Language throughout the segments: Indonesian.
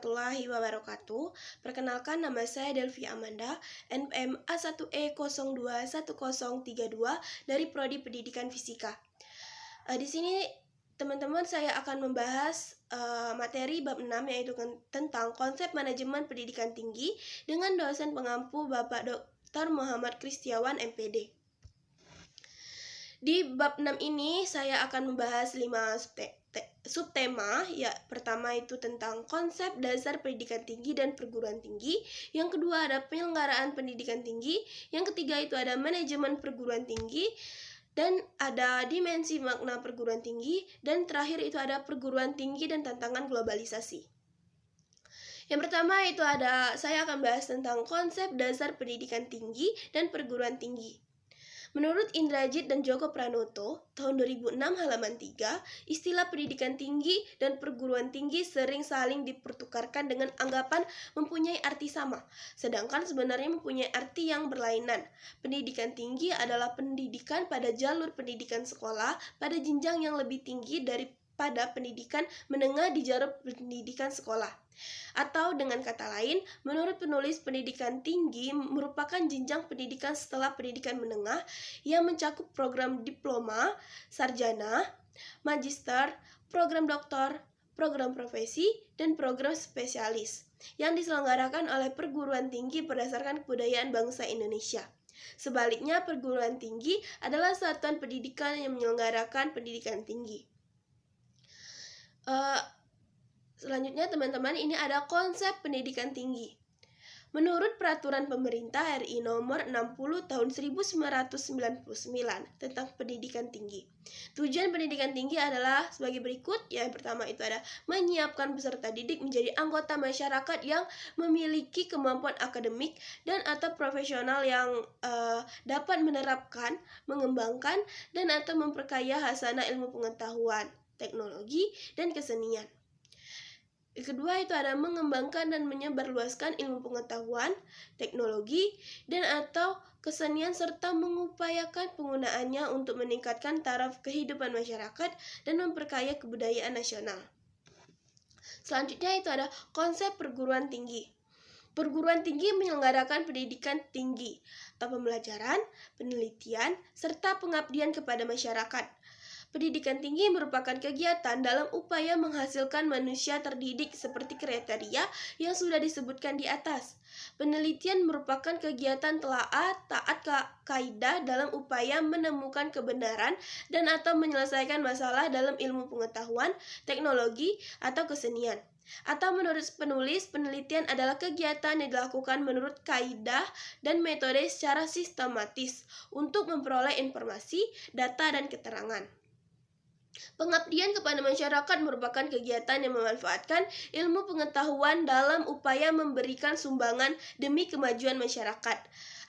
warahmatullahi wabarakatuh. Perkenalkan, nama saya Delvi Amanda, NPM A1E021032 dari Prodi Pendidikan Fisika. Di sini teman-teman saya akan membahas materi bab 6, yaitu tentang konsep manajemen pendidikan tinggi dengan dosen pengampu Bapak Dr. Muhammad Kristiawan, MPD. Di bab 6 ini saya akan membahas 5 subtema. Ya, pertama itu tentang konsep dasar pendidikan tinggi dan perguruan tinggi. Yang kedua ada penyelenggaraan pendidikan tinggi. Yang ketiga itu ada manajemen perguruan tinggi. Dan ada dimensi makna perguruan tinggi. Dan terakhir itu ada perguruan tinggi dan tantangan globalisasi. Yang pertama itu saya akan bahas tentang konsep dasar pendidikan tinggi dan perguruan tinggi. Menurut Indrajit dan Joko Pranoto, tahun 2006 halaman 3, istilah pendidikan tinggi dan perguruan tinggi sering saling dipertukarkan dengan anggapan mempunyai arti sama, sedangkan sebenarnya mempunyai arti yang berlainan. Pendidikan tinggi adalah pendidikan pada jalur pendidikan sekolah pada jenjang yang lebih tinggi daripada pendidikan menengah di jalur pendidikan sekolah. Atau dengan kata lain, menurut penulis, pendidikan tinggi merupakan jenjang pendidikan setelah pendidikan menengah yang mencakup program diploma, sarjana, magister, program doktor, program profesi, dan program spesialis yang diselenggarakan oleh perguruan tinggi berdasarkan kebudayaan bangsa Indonesia. Sebaliknya, perguruan tinggi adalah satuan pendidikan yang menyelenggarakan pendidikan tinggi. Selanjutnya teman-teman, ini ada konsep pendidikan tinggi. Menurut peraturan pemerintah RI nomor 60 tahun 1999 tentang pendidikan tinggi. Tujuan pendidikan tinggi adalah sebagai berikut. Yang pertama itu ada menyiapkan peserta didik menjadi anggota masyarakat yang memiliki kemampuan akademik dan atau profesional yang dapat menerapkan, mengembangkan, dan atau memperkaya hasanah ilmu pengetahuan, teknologi, dan kesenian. Yang kedua itu ada mengembangkan dan menyebarluaskan ilmu pengetahuan, teknologi, dan atau kesenian serta mengupayakan penggunaannya untuk meningkatkan taraf kehidupan masyarakat dan memperkaya kebudayaan nasional. Selanjutnya itu ada konsep perguruan tinggi. Perguruan tinggi menyelenggarakan pendidikan tinggi atau pembelajaran, penelitian, serta pengabdian kepada masyarakat. Pendidikan tinggi merupakan kegiatan dalam upaya menghasilkan manusia terdidik seperti kriteria yang sudah disebutkan di atas. Penelitian merupakan kegiatan telaah taat kaidah dalam upaya menemukan kebenaran dan atau menyelesaikan masalah dalam ilmu pengetahuan, teknologi, atau kesenian. Atau menurut penulis, penelitian adalah kegiatan yang dilakukan menurut kaidah dan metode secara sistematis untuk memperoleh informasi, data, dan keterangan. Pengabdian kepada masyarakat merupakan kegiatan yang memanfaatkan ilmu pengetahuan dalam upaya memberikan sumbangan demi kemajuan masyarakat.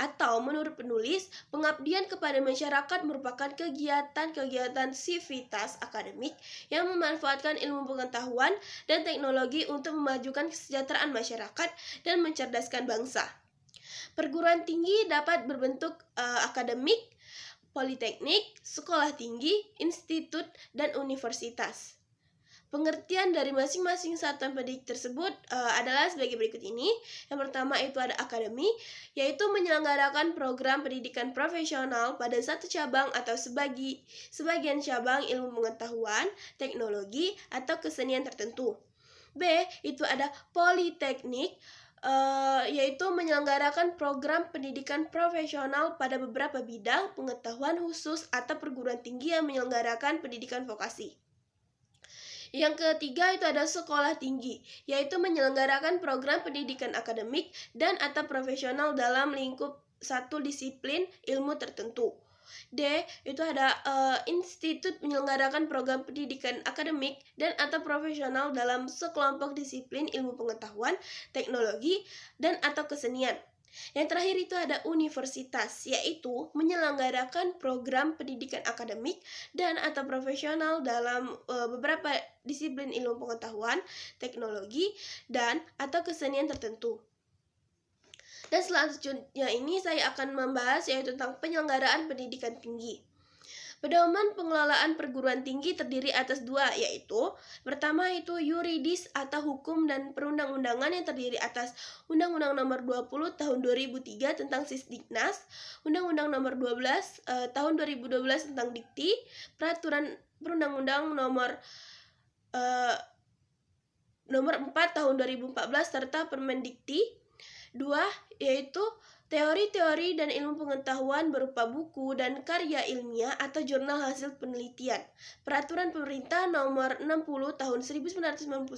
Atau menurut penulis, pengabdian kepada masyarakat merupakan kegiatan sivitas akademik yang memanfaatkan ilmu pengetahuan dan teknologi untuk memajukan kesejahteraan masyarakat dan mencerdaskan bangsa. Perguruan tinggi dapat berbentuk akademik, politeknik, sekolah tinggi, institut, dan universitas. Pengertian dari masing-masing satuan pendidik tersebut adalah sebagai berikut ini. Yang pertama itu ada akademi, yaitu menyelenggarakan program pendidikan profesional pada satu cabang atau sebagian cabang ilmu pengetahuan, teknologi, atau kesenian tertentu. B, itu ada politeknik, yaitu menyelenggarakan program pendidikan profesional pada beberapa bidang pengetahuan khusus atau perguruan tinggi yang menyelenggarakan pendidikan vokasi. Yang ketiga itu ada sekolah tinggi, yaitu menyelenggarakan program pendidikan akademik dan atau profesional dalam lingkup satu disiplin ilmu tertentu. D, itu ada institut menyelenggarakan program pendidikan akademik dan atau profesional dalam sekelompok disiplin ilmu pengetahuan, teknologi, dan atau kesenian. Yang terakhir itu ada universitas, yaitu menyelenggarakan program pendidikan akademik dan atau profesional dalam beberapa disiplin ilmu pengetahuan, teknologi, dan atau kesenian tertentu. Dan selanjutnya ini saya akan membahas yaitu tentang penyelenggaraan pendidikan tinggi. Pedoman pengelolaan perguruan tinggi terdiri atas dua, yaitu pertama itu yuridis atau hukum dan perundang-undangan yang terdiri atas Undang-Undang Nomor 20 Tahun 2003 tentang Sisdiknas, Undang-Undang Nomor 12 Tahun 2012 tentang Dikti, Peraturan Perundang-Undang Nomor 4 Tahun 2014 serta Permendikti. Dua, yaitu teori-teori dan ilmu pengetahuan berupa buku dan karya ilmiah atau jurnal hasil penelitian. Peraturan Pemerintah Nomor 60 Tahun 1999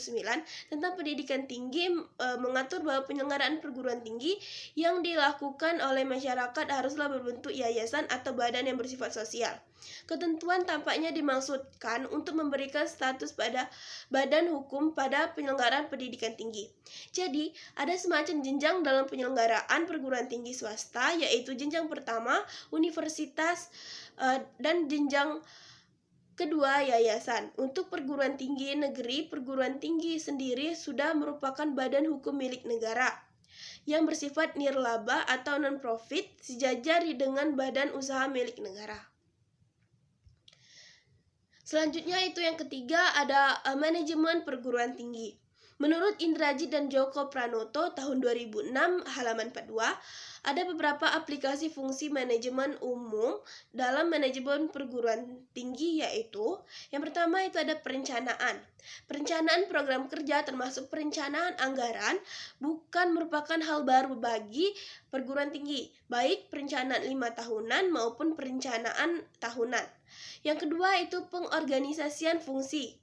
tentang pendidikan tinggi mengatur bahwa penyelenggaraan perguruan tinggi yang dilakukan oleh masyarakat haruslah berbentuk yayasan atau badan yang bersifat sosial. Ketentuan tampaknya dimaksudkan untuk memberikan status pada badan hukum pada penyelenggaraan pendidikan tinggi. Jadi, ada semacam jenjang dalam penyelenggaraan perguruan tinggi swasta, yaitu jenjang pertama, universitas, dan jenjang kedua, yayasan. Untuk perguruan tinggi negeri, perguruan tinggi sendiri sudah merupakan badan hukum milik negara yang bersifat nirlaba atau non-profit, sejajar dengan badan usaha milik negara. Selanjutnya itu yang ketiga ada manajemen perguruan tinggi. Menurut Indrajit dan Joko Pranoto tahun 2006 halaman 42, ada beberapa aplikasi fungsi manajemen umum dalam manajemen perguruan tinggi, yaitu yang pertama itu ada perencanaan. Perencanaan program kerja termasuk perencanaan anggaran bukan merupakan hal baru bagi perguruan tinggi, baik perencanaan 5 tahunan maupun perencanaan tahunan. Yang kedua itu pengorganisasian fungsi.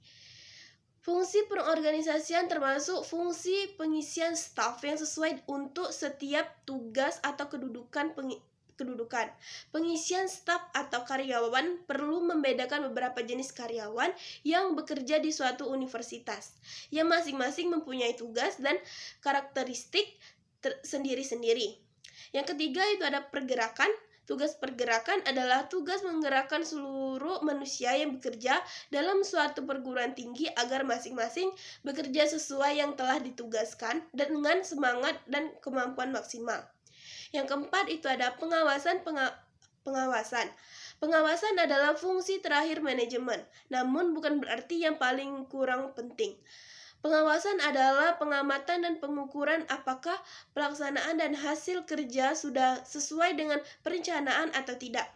Fungsi pengorganisasian termasuk fungsi pengisian staf yang sesuai untuk setiap tugas atau kedudukan. Pengisian staf atau karyawan perlu membedakan beberapa jenis karyawan yang bekerja di suatu universitas, yang masing-masing mempunyai tugas dan karakteristik sendiri-sendiri. Yang ketiga itu ada pergerakan. Tugas pergerakan adalah tugas menggerakkan seluruh manusia yang bekerja dalam suatu perguruan tinggi agar masing-masing bekerja sesuai yang telah ditugaskan dan dengan semangat dan kemampuan maksimal. Yang keempat itu ada pengawasan. Pengawasan adalah fungsi terakhir manajemen, namun bukan berarti yang paling kurang penting. Pengawasan adalah pengamatan dan pengukuran apakah pelaksanaan dan hasil kerja sudah sesuai dengan perencanaan atau tidak.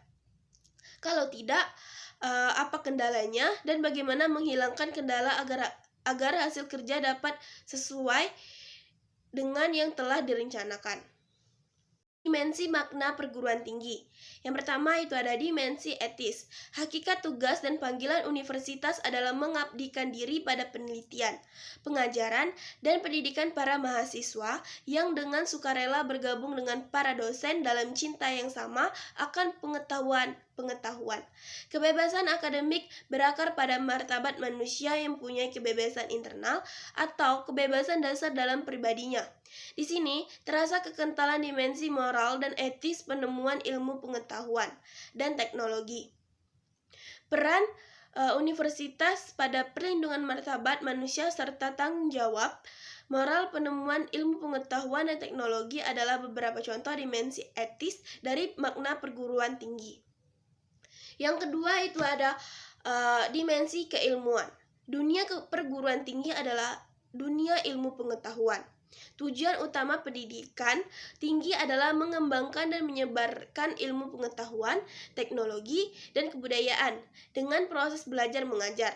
Kalau tidak, apa kendalanya dan bagaimana menghilangkan kendala agar hasil kerja dapat sesuai dengan yang telah direncanakan. Dimensi makna perguruan tinggi. Yang pertama itu ada dimensi etis. Hakikat tugas dan panggilan universitas adalah mengabdikan diri pada penelitian, pengajaran, dan pendidikan para mahasiswa yang dengan sukarela bergabung dengan para dosen dalam cinta yang sama akan pengetahuan. Kebebasan akademik berakar pada martabat manusia yang punya kebebasan internal atau kebebasan dasar dalam pribadinya. Di sini terasa kekentalan dimensi moral dan etis penemuan ilmu pengetahuan dan teknologi. Peran universitas pada perlindungan martabat manusia serta tanggung jawab moral penemuan ilmu pengetahuan dan teknologi adalah beberapa contoh dimensi etis dari makna perguruan tinggi. Yang kedua itu ada dimensi keilmuan. Dunia perguruan tinggi adalah dunia ilmu pengetahuan. Tujuan utama pendidikan tinggi adalah mengembangkan dan menyebarkan ilmu pengetahuan, teknologi, dan kebudayaan dengan proses belajar mengajar,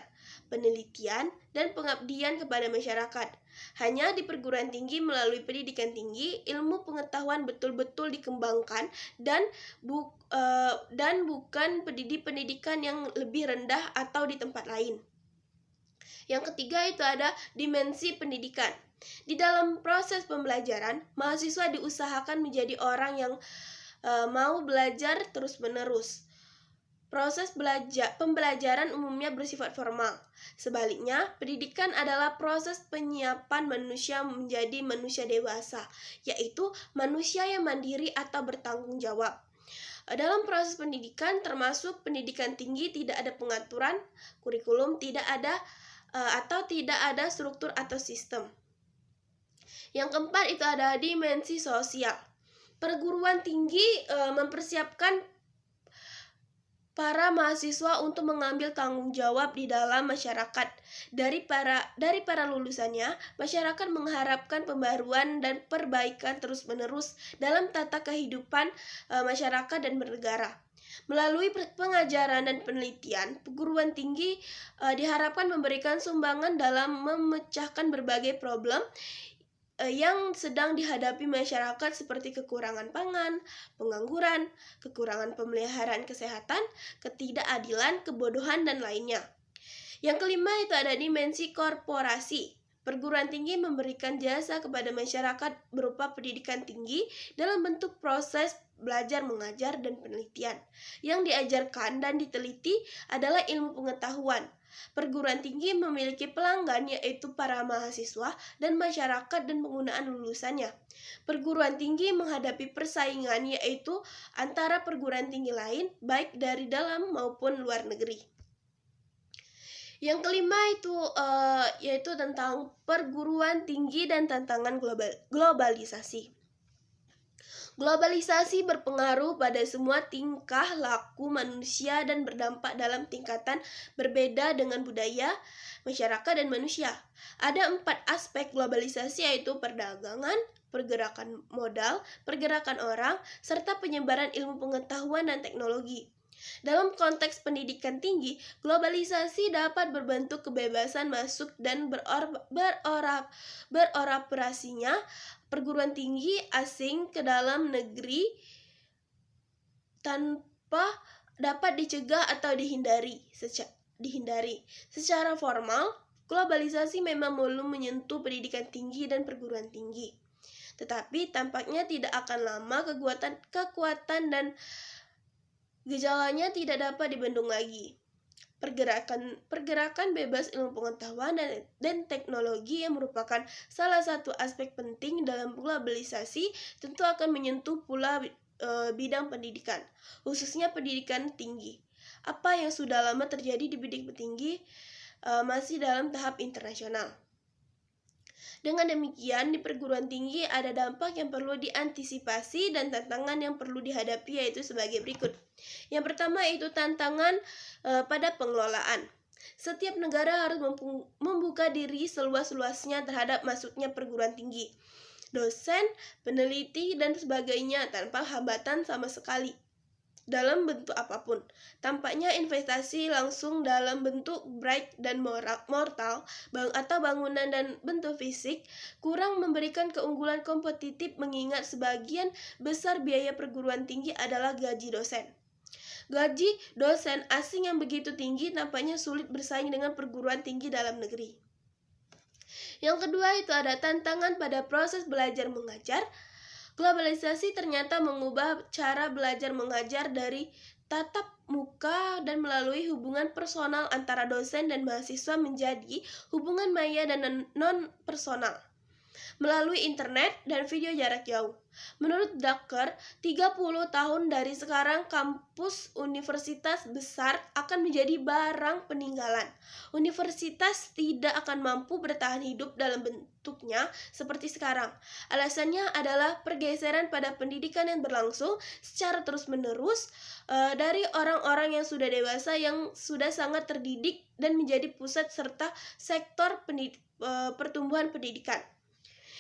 penelitian, dan pengabdian kepada masyarakat. Hanya di perguruan tinggi melalui pendidikan tinggi, ilmu pengetahuan betul-betul dikembangkan dan bukan pendidikan yang lebih rendah atau di tempat lain. Yang ketiga itu ada dimensi pendidikan. Di dalam proses pembelajaran, mahasiswa diusahakan menjadi orang yang mau belajar terus-menerus. Proses pembelajaran umumnya bersifat formal. Sebaliknya, pendidikan adalah proses penyiapan manusia menjadi manusia dewasa, yaitu manusia yang mandiri atau bertanggung jawab. Dalam proses pendidikan, termasuk pendidikan tinggi, tidak ada pengaturan, kurikulum tidak ada atau tidak ada struktur atau sistem. Yang keempat itu ada dimensi sosial. Perguruan tinggi mempersiapkan para mahasiswa untuk mengambil tanggung jawab di dalam masyarakat. Dari para lulusannya, masyarakat mengharapkan pembaruan dan perbaikan terus-menerus dalam tata kehidupan masyarakat dan bernegara. Melalui pengajaran dan penelitian, perguruan tinggi diharapkan memberikan sumbangan dalam memecahkan berbagai problem yang sedang dihadapi masyarakat seperti kekurangan pangan, pengangguran, kekurangan pemeliharaan kesehatan, ketidakadilan, kebodohan, dan lainnya. Yang kelima itu ada dimensi korporasi. Perguruan tinggi memberikan jasa kepada masyarakat berupa pendidikan tinggi dalam bentuk proses belajar mengajar dan penelitian. Yang diajarkan dan diteliti adalah ilmu pengetahuan. Perguruan tinggi memiliki pelanggan yaitu para mahasiswa dan masyarakat dan penggunaan lulusannya. Perguruan tinggi menghadapi persaingan yaitu antara perguruan tinggi lain baik dari dalam maupun luar negeri. Yang kelima itu yaitu tentang perguruan tinggi dan tantangan globalisasi. Globalisasi berpengaruh pada semua tingkah laku manusia dan berdampak dalam tingkatan berbeda dengan budaya, masyarakat, dan manusia. Ada 4 aspek globalisasi yaitu perdagangan, pergerakan modal, pergerakan orang, serta penyebaran ilmu pengetahuan dan teknologi. Dalam konteks pendidikan tinggi, globalisasi dapat berbentuk kebebasan masuk dan beroperasinya perguruan tinggi asing ke dalam negeri tanpa dapat dicegah atau dihindari. Secara formal, globalisasi memang belum menyentuh pendidikan tinggi dan perguruan tinggi. Tetapi tampaknya tidak akan lama kekuatan dan gejalanya tidak dapat dibendung lagi. Pergerakan bebas ilmu pengetahuan dan teknologi yang merupakan salah satu aspek penting dalam globalisasi tentu akan menyentuh pula bidang pendidikan, khususnya pendidikan tinggi. Apa yang sudah lama terjadi di bidang tinggi masih dalam tahap internasional. Dengan demikian, di perguruan tinggi ada dampak yang perlu diantisipasi dan tantangan yang perlu dihadapi yaitu sebagai berikut. Yang pertama itu tantangan pada pengelolaan. Setiap negara harus membuka diri seluas-luasnya terhadap masuknya perguruan tinggi, dosen, peneliti, dan sebagainya tanpa hambatan sama sekali. Dalam bentuk apapun, tampaknya investasi langsung dalam bentuk bright dan mortal atau bangunan dan bentuk fisik kurang memberikan keunggulan kompetitif mengingat sebagian besar biaya perguruan tinggi adalah gaji dosen. Gaji dosen asing yang begitu tinggi nampaknya sulit bersaing dengan perguruan tinggi dalam negeri. Yang kedua itu ada tantangan pada proses belajar mengajar. Globalisasi ternyata mengubah cara belajar mengajar dari tatap muka dan melalui hubungan personal antara dosen dan mahasiswa menjadi hubungan maya dan non-personal melalui internet dan video jarak jauh. Menurut Drucker, 30 tahun dari sekarang kampus universitas besar akan menjadi barang peninggalan. Universitas tidak akan mampu bertahan hidup dalam bentuknya seperti sekarang. Alasannya adalah pergeseran pada pendidikan yang berlangsung secara terus-menerus dari orang-orang yang sudah dewasa yang sudah sangat terdidik dan menjadi pusat serta sektor pertumbuhan pendidikan.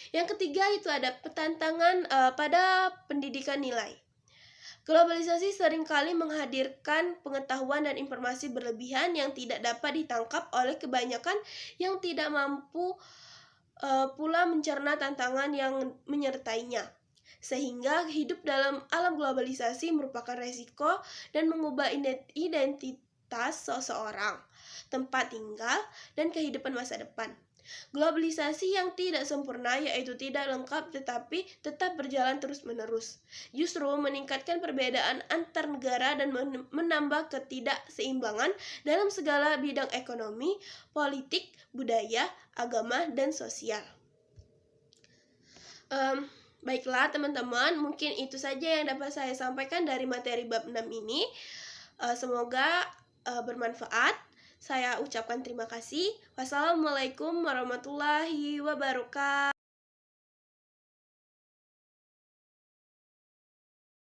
Yang ketiga itu ada tantangan pada pendidikan nilai. Globalisasi seringkali menghadirkan pengetahuan dan informasi berlebihan yang tidak dapat ditangkap oleh kebanyakan yang tidak mampu pula mencerna tantangan yang menyertainya. Sehingga hidup dalam alam globalisasi merupakan resiko dan mengubah identitas seseorang, tempat tinggal, dan kehidupan masa depan. Globalisasi yang tidak sempurna yaitu tidak lengkap tetapi tetap berjalan terus-menerus. Justru meningkatkan perbedaan antar negara dan menambah ketidakseimbangan dalam segala bidang ekonomi, politik, budaya, agama, dan sosial. Baiklah teman-teman, mungkin itu saja yang dapat saya sampaikan dari materi bab 6 ini. Semoga bermanfaat. Saya ucapkan terima kasih. Wassalamualaikum warahmatullahi wabarakatuh.